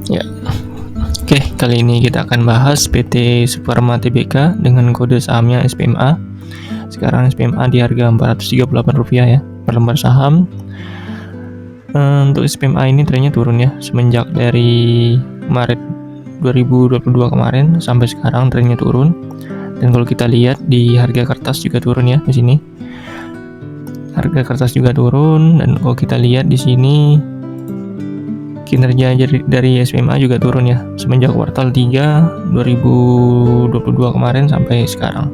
Ya. Oke, kali ini kita akan bahas PT Superma Tbk dengan kode sahamnya SPMA. Sekarang SPMA di harga Rp438 ya per lembar saham. Untuk SPMA ini trennya turun ya semenjak dari Maret 2022 kemarin sampai sekarang trennya turun. Dan kalau kita lihat di harga kertas juga turun ya di sini. Harga kertas juga turun, dan kalau kita lihat di sini kinerja dari SPMA juga turun ya semenjak kuartal 3 2022 kemarin sampai sekarang.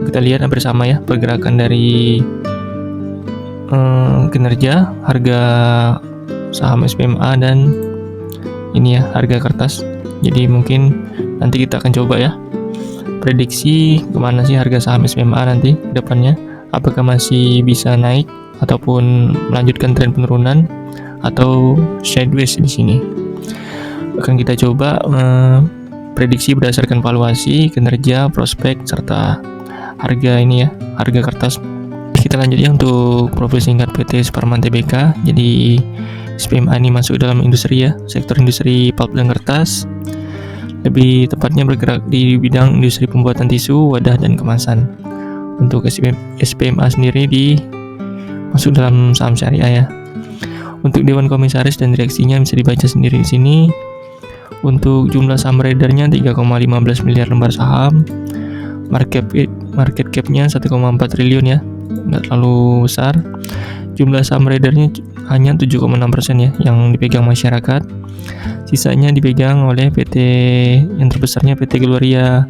Kita lihat bersama ya pergerakan dari kinerja harga saham SPMA dan ini ya harga kertas. Jadi mungkin nanti kita akan coba ya prediksi kemana sih harga saham SPMA nanti ke depannya, apakah masih bisa naik ataupun melanjutkan tren penurunan atau sideways di sini. Akan kita coba prediksi berdasarkan valuasi, kinerja, prospek serta harga ini ya, harga kertas. Kita lanjut ya untuk profil singkat PT Superma Tbk. Jadi SPMA ini masuk dalam industri ya, sektor industri pulp dan kertas. Lebih tepatnya bergerak di bidang industri pembuatan tisu, wadah dan kemasan. Untuk SPMA sendiri masuk dalam saham syariah ya. Untuk Dewan Komisaris dan direksinya bisa dibaca sendiri di sini. Untuk jumlah saham beredarnya 3,15 miliar lembar saham. Market cap-nya 1,4 triliun ya, nggak terlalu besar. Jumlah saham beredarnya hanya 7,6% ya yang dipegang masyarakat. Sisanya dipegang oleh PT yang terbesarnya PT Gloria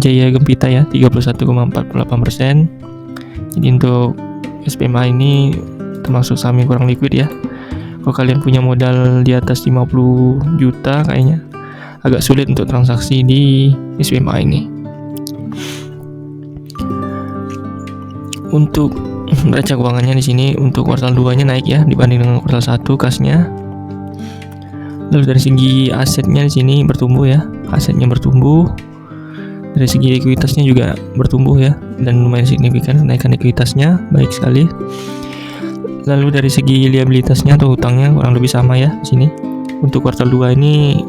Jaya Gempita ya, 31,48%. Jadi untuk SPMA ini termasuk saham yang kurang liquid ya. Kalau kalian punya modal di atas 50 juta kayaknya agak sulit untuk transaksi di SPMA ini. Untuk neraca keuangannya di sini untuk kuartal 2-nya naik ya dibanding dengan kuartal 1 kasnya. Lalu dari segi asetnya di sini bertumbuh ya. Asetnya bertumbuh. Dari segi ekuitasnya juga bertumbuh ya, dan lumayan signifikan kenaikan ekuitasnya, baik sekali. Lalu dari segi liabilitasnya atau hutangnya kurang lebih sama ya di sini. Untuk kuartal 2 ini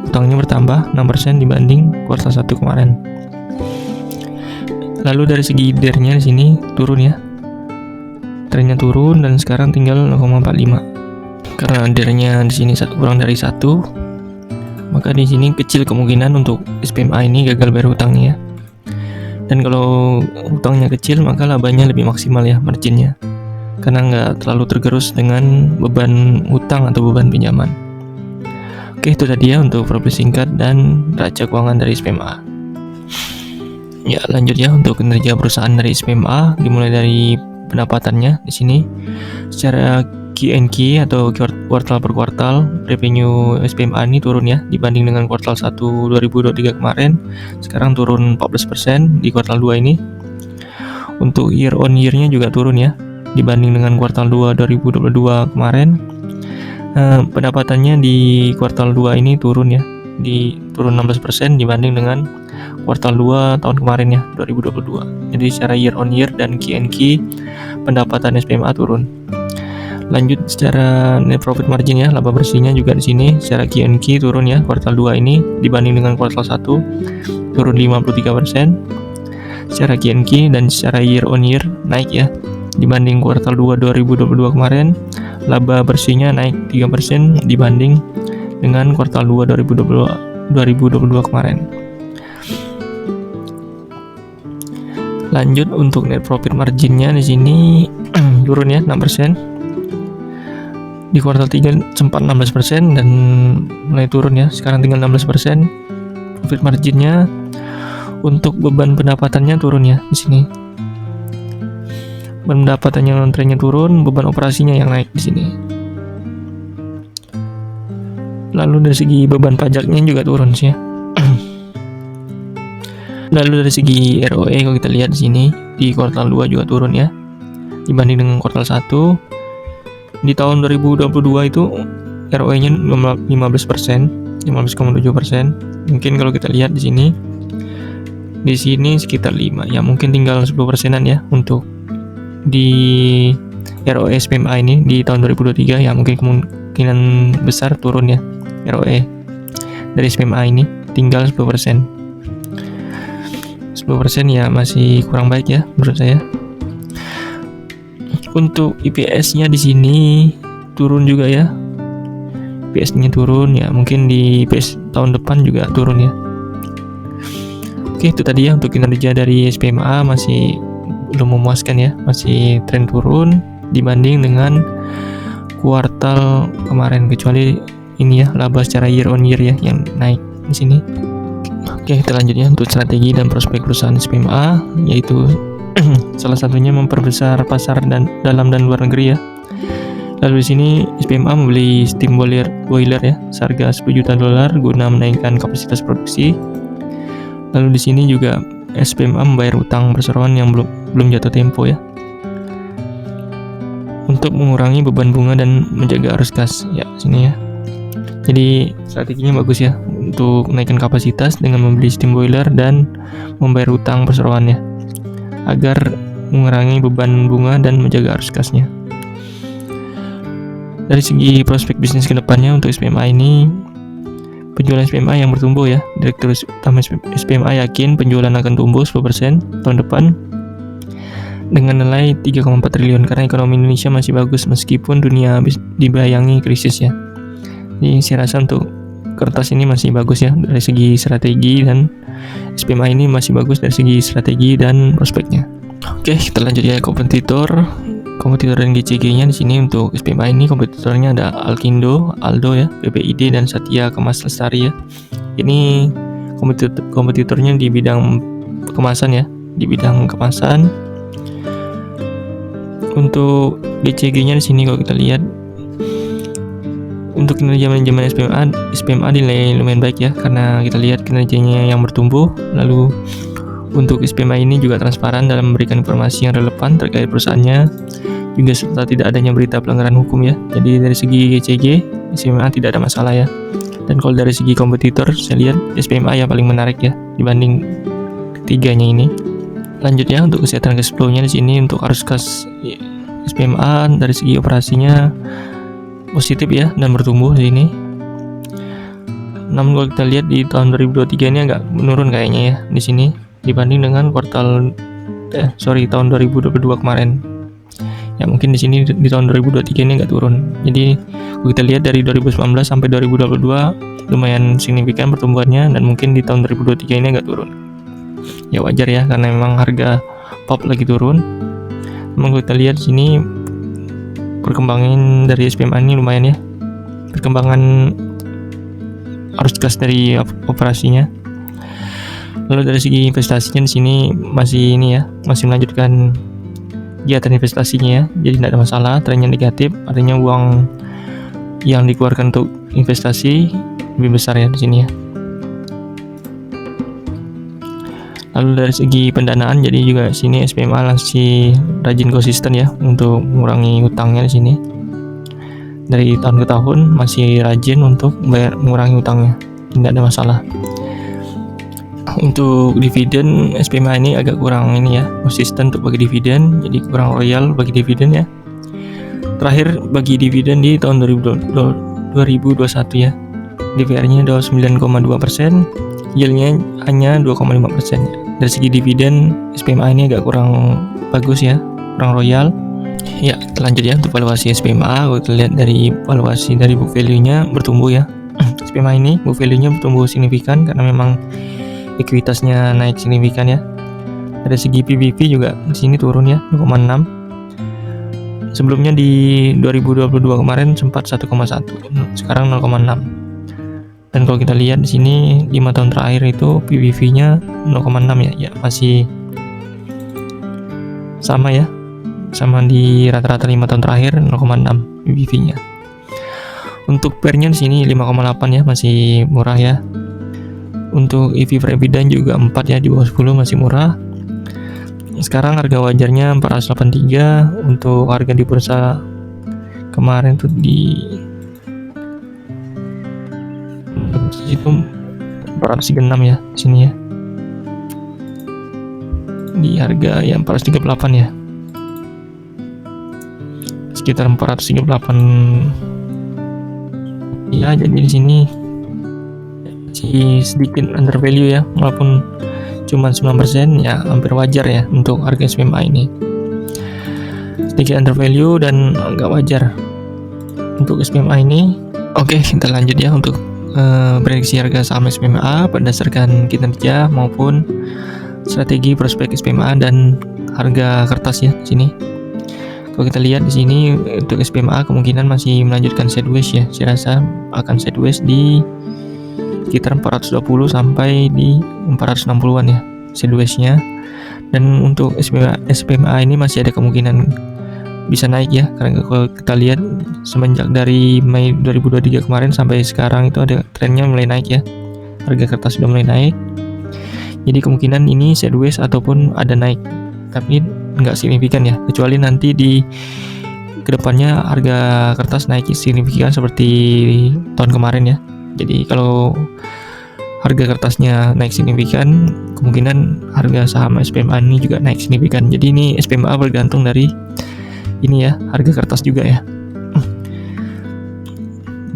hutangnya bertambah 6% dibanding kuartal 1 kemarin. Lalu dari segi DER-nya di sini turun ya. Trennya turun dan sekarang tinggal 0,45. Karena DER-nya di sini kurang dari 1, maka di sini kecil kemungkinan untuk SPMA ini gagal bayar hutangnya ya. Dan kalau hutangnya kecil maka labanya lebih maksimal ya, marginnya, karena nggak terlalu tergerus dengan beban hutang atau beban pinjaman. Oke, itu tadi ya untuk profil singkat dan neraca keuangan dari SPMA. Ya, lanjut ya untuk kinerja perusahaan dari SPMA, dimulai dari pendapatannya di sini. Secara Q&Q atau kuartal per kuartal, revenue SPMA ini turun ya dibanding dengan kuartal 1 2023 kemarin. Sekarang turun 14% di kuartal 2 ini. Untuk year on year-nya juga turun ya dibanding dengan kuartal 2 2022 kemarin. Pendapatannya di kuartal 2 ini turun ya, turun 16% dibanding dengan kuartal 2 tahun kemarin ya, 2022. Jadi secara year on year dan Q&Q pendapatan SPMA turun. Lanjut secara net profit margin ya, laba bersihnya juga di sini secara Q&Q turun ya kuartal 2 ini dibanding dengan kuartal 1 turun 53% secara Q&Q, dan secara year on year naik ya dibanding kuartal 2 2022 kemarin. Laba bersihnya naik 3% dibanding dengan kuartal 2 2022 kemarin. Lanjut untuk net profit marginnya di sini turun ya 6%. Di kuartal 3 sempat 16% dan mulai turun ya, sekarang tinggal 16% profit marginnya. Untuk beban pendapatannya turun ya di sini. Pendapatannya trennya turun, beban operasinya yang naik di sini. Lalu dari segi beban pajaknya juga turun sih ya. Lalu dari segi ROE kalau kita lihat di sini di kuartal 2 juga turun ya dibanding dengan kuartal 1. Di tahun 2022 itu ROE-nya 15%, 15,7%. Mungkin kalau kita lihat di sini sekitar 5. Ya mungkin tinggal 10%-an ya untuk di ROE SPMA ini di tahun 2023 ya, mungkin kemungkinan besar turun ya ROE dari SPMA ini tinggal 10%. 10% ya masih kurang baik ya menurut saya. Untuk IPS-nya di sini turun juga ya. IPS-nya turun ya, mungkin di IPS tahun depan juga turun ya. Oke, itu tadi ya untuk kinerja dari SPMA, masih belum memuaskan ya, masih tren turun dibanding dengan kuartal kemarin, kecuali ini ya laba secara year on year ya yang naik di sini. Oke, kita lanjut ya untuk strategi dan prospek perusahaan SPMA, yaitu salah satunya memperbesar pasar dalam dan luar negeri ya. Lalu di sini SPMA membeli steam boiler ya seharga $10 juta guna menaikkan kapasitas produksi. Lalu di sini juga SPMA membayar utang perseroan yang belum jatuh tempo ya, untuk mengurangi beban bunga dan menjaga arus kas ya sini ya. Jadi strateginya bagus ya untuk menaikkan kapasitas dengan membeli steam boiler dan membayar utang perseroannya agar mengurangi beban bunga dan menjaga arus kasnya. Dari segi prospek bisnis kedepannya untuk SPMA ini, penjualan SPMA yang bertumbuh ya. Direktur Utama SPMA yakin penjualan akan tumbuh 10% tahun depan dengan nilai 3,4 triliun karena ekonomi Indonesia masih bagus meskipun dunia dibayangi krisis ya. Jadi saya rasa untuk kertas ini masih bagus ya dari segi strategi, dan SPMA ini masih bagus dari segi strategi dan prospeknya. Oke, kita lanjut ya kompetitor dan GCG-nya di sini. Untuk SPMA ini kompetitornya ada Alkindo, Aldo ya, PPID dan Satya Kemas Lestari ya. Ini kompetitornya di bidang kemasan ya, di bidang kemasan. Untuk GCG-nya di sini kalau kita lihat, untuk kinerja manajemen SPMA dinilai lumayan baik ya, karena kita lihat kinerjanya yang bertumbuh. Lalu untuk SPMA ini juga transparan dalam memberikan informasi yang relevan terkait perusahaannya, juga serta tidak adanya berita pelanggaran hukum ya. Jadi dari segi GCG, SPMA tidak ada masalah ya. Dan kalau dari segi kompetitor, saya lihat SPMA yang paling menarik ya dibanding ketiganya ini. Lanjut ya untuk kesehatan cash flow-nya di sini. Untuk arus kas SPMA dari segi operasinya positif ya dan bertumbuh di sini. Namun kalau kita lihat di tahun 2023 ini agak menurun kayaknya ya di sini dibanding dengan tahun 2022 kemarin. Ya mungkin di sini di tahun 2023 ini agak turun. Jadi kalau kita lihat dari 2019 sampai 2022 lumayan signifikan pertumbuhannya, dan mungkin di tahun 2023 ini agak turun. Ya wajar ya karena memang harga pop lagi turun. Memang kita lihat di sini perkembangan dari SPMA ini lumayan ya. Perkembangan arus kas dari operasinya. Lalu dari segi investasinya di sini masih melanjutkan kegiatan investasinya ya. Jadi tidak ada masalah, trennya negatif, artinya uang yang dikeluarkan untuk investasi lebih besar ya di sini ya. Lalu dari segi pendanaan, jadi juga sini SPMA masih rajin konsisten ya untuk mengurangi utangnya di sini. Dari tahun ke tahun masih rajin untuk mengurangi utangnya, tidak ada masalah. Untuk dividen SPMA ini agak kurang ini ya, konsisten untuk bagi dividen, jadi kurang royal bagi dividen ya. Terakhir bagi dividen di tahun 2021 ya, DPR-nya 29,2%, yield-nya hanya 2,5% ya. Dari segi dividen SPMA ini agak kurang bagus ya, kurang royal. Ya, kita lanjut ya untuk valuasi SPMA. Kalau kita lihat dari valuasi dari book value-nya bertumbuh ya. SPMA ini book value-nya bertumbuh signifikan karena memang ekuitasnya naik signifikan ya. Dari segi PBV juga di sini turun ya, 0,6. Sebelumnya di 2022 kemarin sempat 1,1, sekarang 0,6. Dan kalau kita lihat di sini 5 tahun terakhir itu PBV-nya 0,6 ya, masih sama ya, sama di rata-rata 5 tahun terakhir 0,6 PBV-nya. Untuk PER-nya di sini 5,8 ya, masih murah ya. Untuk EV per EBITDA juga 4 ya, di bawah 10 masih murah. Sekarang harga wajarnya 483, untuk harga di bursa kemarin tuh di itu 436 ya sini ya, di harga yang 438 ya, sekitar 438. Ya, jadi di sini masih sedikit under value ya, walaupun cuma 9%, ya hampir wajar ya untuk harga SPMA ini. Sedikit under value dan agak wajar untuk SPMA ini. Oke, kita lanjut ya untuk prediksi harga saham SPMA berdasarkan kinerja maupun strategi prospek SPMA dan harga kertas ya di sini. Kalau kita lihat di sini untuk SPMA kemungkinan masih melanjutkan sideways ya. Saya rasa akan sideways di sekitar 420 sampai di 460-an ya sideways-nya. Dan untuk SPMA ini masih ada kemungkinan bisa naik ya, karena kalau kita lihat semenjak dari Mei 2023 kemarin sampai sekarang itu ada trennya mulai naik ya, harga kertas sudah mulai naik. Jadi kemungkinan ini sideways ataupun ada naik, tapi nggak signifikan ya, kecuali nanti di kedepannya harga kertas naik signifikan seperti tahun kemarin ya. Jadi kalau harga kertasnya naik signifikan, kemungkinan harga saham SPMA ini juga naik signifikan. Jadi ini SPMA bergantung dari ini ya, harga kertas juga ya.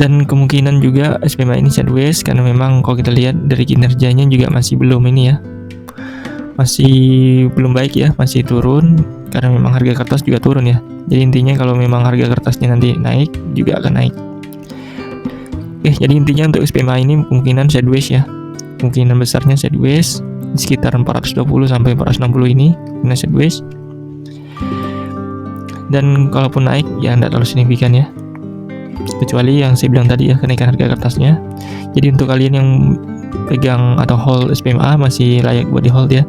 Dan kemungkinan juga SPMA ini sideways karena memang kalau kita lihat dari kinerjanya juga masih belum ini ya, masih belum baik ya, masih turun karena memang harga kertas juga turun ya. Jadi intinya kalau memang harga kertasnya nanti naik juga akan naik. Oke, jadi intinya untuk SPMA ini kemungkinan sideways ya, kemungkinan besarnya sideways di sekitar 420 sampai 460 ini kena sideways. Dan kalaupun naik ya tidak terlalu signifikan ya, kecuali yang saya bilang tadi ya, kenaikan harga kertasnya. Jadi untuk kalian yang pegang atau hold SPMA masih layak buat di hold ya.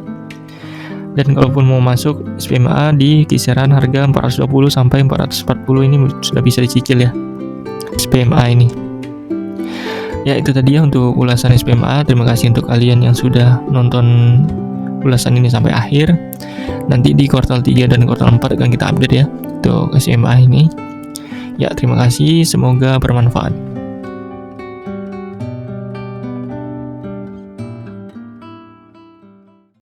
Dan kalaupun mau masuk SPMA di kisaran harga 420 sampai 440 ini sudah bisa dicicil ya SPMA ini. Ya, itu tadi ya untuk ulasan SPMA. Terima kasih untuk kalian yang sudah nonton ulasan ini sampai akhir. Nanti di kuartal 3 dan kuartal 4 akan kita update ya untuk SPMA ini. Ya, terima kasih, semoga bermanfaat.